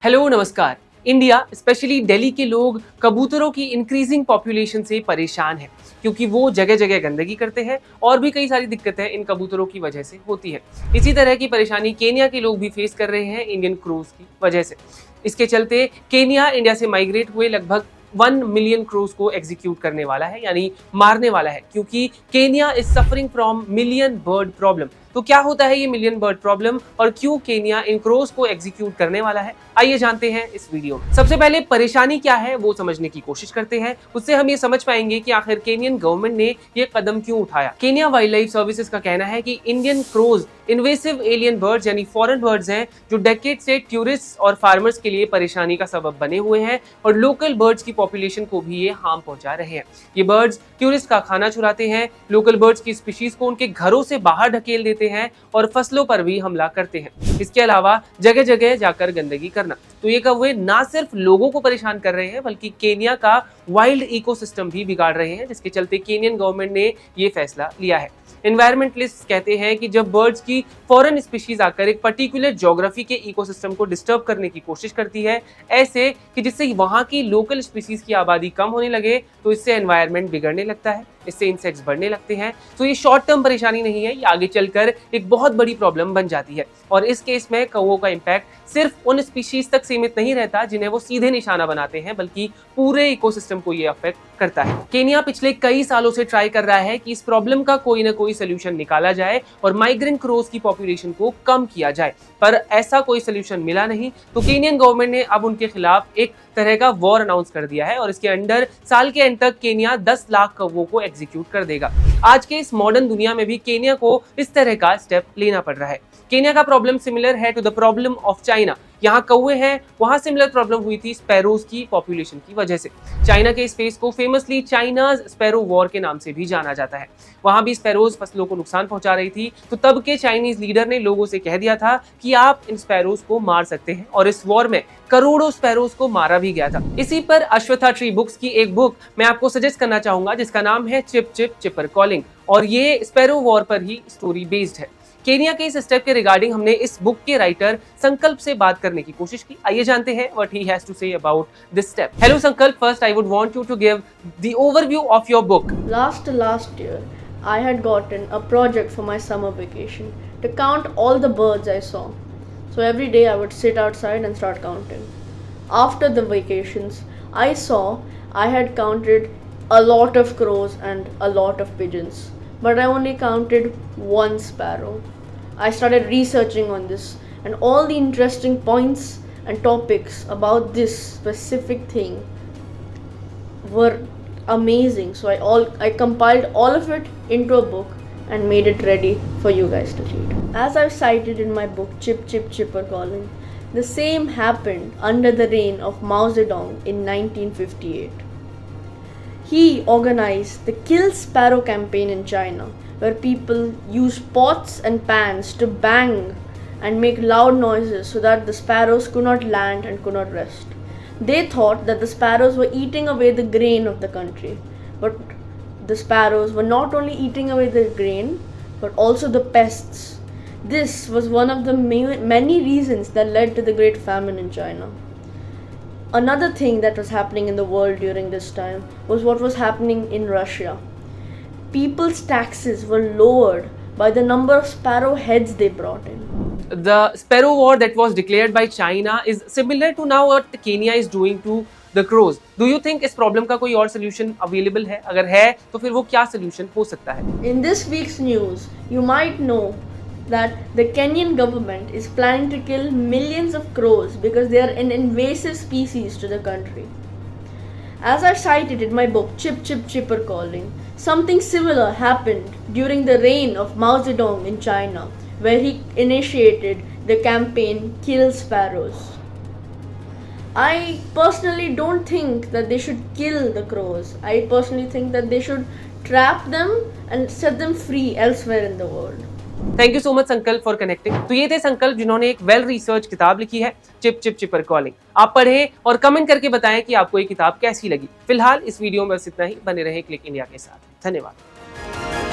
Hello नमस्कार। India specially Delhi के लोग कबूतरों की इंक्रीजिंग पॉपुलेशन से परेशान है क्योंकि वो जगह जगह गंदगी करते हैं और भी कई सारी दिक्कतें इन कबूतरों की वजह से होती है। इसी तरह की परेशानी केन्या के लोग भी फेस कर रहे हैं इंडियन क्रूज की वजह से। इसके चलते केन्या इंडिया से माइग्रेट हुए लगभग 1 मिलियन क्रूज को एग्जीक्यूट करने वाला है, यानी मारने वाला है, क्योंकि Kenya is suffering from million bird problem. तो क्या होता है ये मिलियन बर्ड प्रॉब्लम और क्यों केन्या इन क्रोज को एग्जीक्यूट करने वाला है, आइए जानते हैं इस वीडियो में। सबसे पहले परेशानी क्या है वो समझने की कोशिश करते हैं, उससे हम ये समझ पाएंगे कि आखिर केनियन गवर्नमेंट ने ये कदम क्यों उठाया। केन्या वाइल्ड लाइफ सर्विसेज का कहना है कि Indian crows invasive alien birds यानी फॉरेन बर्ड्स हैं जो डेकेड से टूरिस्ट और फार्मर्स के लिए परेशानी का सबब बने हुए हैं और लोकल बर्ड्स की पॉपुलेशन को भी ये हार्म पहुंचा रहे हैं। ये बर्ड्स टूरिस्ट का खाना चुराते हैं, लोकल बर्ड्स की स्पीशीज को उनके घरों से बाहर ढकेल देते हैं और फसलों पर भी हमला करते हैं। इसके अलावा जगह जगह जाकर गंदगी करना। तो ये कौवे ना सिर्फ लोगों को परेशान कर रहे हैं बल्कि केन्या का वाइल्ड इकोसिस्टम भी बिगाड़ रहे हैं, जिसके चलते केनियन गवर्नमेंट ने ये फैसला लिया है। एनवायरमेंटलिस्ट कहते हैं कि जब बर्ड्स की फॉरेन स्पीशीज आकर एक पर्टिकुलर ज्योग्राफी के इकोसिस्टम को डिस्टर्ब करने की कोशिश करती है, ऐसे कि जिससे वहां की लोकल स्पीशीज की आबादी कम होने लगे, तो इससे एनवायरमेंट बिगड़ने लगता है, इससे इंसेक्ट्स बढ़ने लगते हैं। तो ये शॉर्ट टर्म परेशानी नहीं है, ये आगे चलकर एक बहुत बड़ी प्रॉब्लम बन जाती है। और इस केस में कौवों का इम्पैक्ट सिर्फ उन स्पीशीज तक सीमित नहीं रहता जिन्हें वो सीधे निशाना बनाते हैं, बल्कि पूरे इकोसिस्टम को ये अफेक्ट करता है। केन्या पिछले कई सालों से ट्राई कर रहा है कि इस प्रॉब्लम का कोई ना कोई सोल्यूशन निकाला जाए और माइग्रेंट क्रोज की पॉपुलेशन को कम किया जाए, पर ऐसा कोई सोल्यूशन मिला नहीं। तो केनियन गवर्नमेंट ने अब उनके खिलाफ एक तरह का वॉर अनाउंस कर दिया है और इसके अंडर साल के एंड तक केन्या 10 लाख कौवों को एग्जीक्यूट कर देगा। आज के इस मॉडर्न दुनिया में भी केन्या को इस तरह का स्टेप लेना पड़ रहा है। केन्या का प्रॉब्लम सिमिलर है to the problem of China. यहाँ कौवे हैं, वहां सिमिलर प्रॉब्लम हुई थी स्पैरोज की पॉपुलेशन की वजह से। चाइना के इस फेस को फेमसली चाइनाज स्पैरो वॉर के नाम से भी जाना जाता है। वहां भी स्पैरोज फसलों को नुकसान पहुंचा रही थी, तो तब के चाइनीज लीडर ने लोगों से कह दिया था कि आप इन स्पैरोज को मार सकते हैं, और इस वॉर में करोड़ों स्पैरोज को मारा भी गया था। इसी पर अश्वत्था ट्री बुक्स की एक बुक मैं आपको सजेस्ट करना चाहूंगा जिसका नाम है चिप चिप चिपर कॉलिंग, और ये स्पैरो वॉर पर ही स्टोरी बेस्ड है। केन्या के इस स्टेप के रिगार्डिंग हमने इस बुक के राइटर संकल्प से बात करने की कोशिश की। आइए जानते हैं what he has to say about this step. Hello Sankalp, first I would want you to give the overview of your book. Last year, I had gotten a project for my summer vacation to count all the birds I saw. So every day I would sit outside and start counting. After the vacations, I saw I had counted a lot of crows and a lot of pigeons, but I only counted one sparrow. I started researching on this, and all the interesting points and topics about this specific thing were amazing. So I compiled all of it into a book and made it ready for you guys to read. As I've cited in my book Chip Chip Chipper Calling, the same happened under the reign of Mao Zedong in 1958. He organized the Kill Sparrow campaign in China, where people used pots and pans to bang and make loud noises so that the sparrows could not land and could not rest. They thought that the sparrows were eating away the grain of the country, but the sparrows were not only eating away the grain, but also the pests. This was one of the many reasons that led to the Great Famine in China. Another thing that was happening in the world during this time was what was happening in Russia. People's taxes were lowered by the number of sparrow heads they brought in. The sparrow war that was declared by China is similar to now what Kenya is doing to the crows. Do you think इस problem का कोई और solution available है? अगर है तो फिर वो क्या सोल्यूशन हो सकता है? In this week's news, you might know that the Kenyan government is planning to kill millions of crows because they are an invasive species to the country. As I cited in my book Chip Chip Chipper Calling, something similar happened during the reign of Mao Zedong in China, where he initiated the campaign Kill Sparrows. I personally don't think that they should kill the crows. I personally think that they should trap them and set them free elsewhere in the world. Thank you so much संकल्प for connecting. तो ये थे संकल्प जिन्होंने एक well research किताब लिखी है चिप चिप चिपर कॉलिंग। आप पढ़ें और कमेंट करके बताएं कि आपको ये किताब कैसी लगी। फिलहाल इस वीडियो में बस इतना ही। बने रहें क्लिक इंडिया के साथ। धन्यवाद।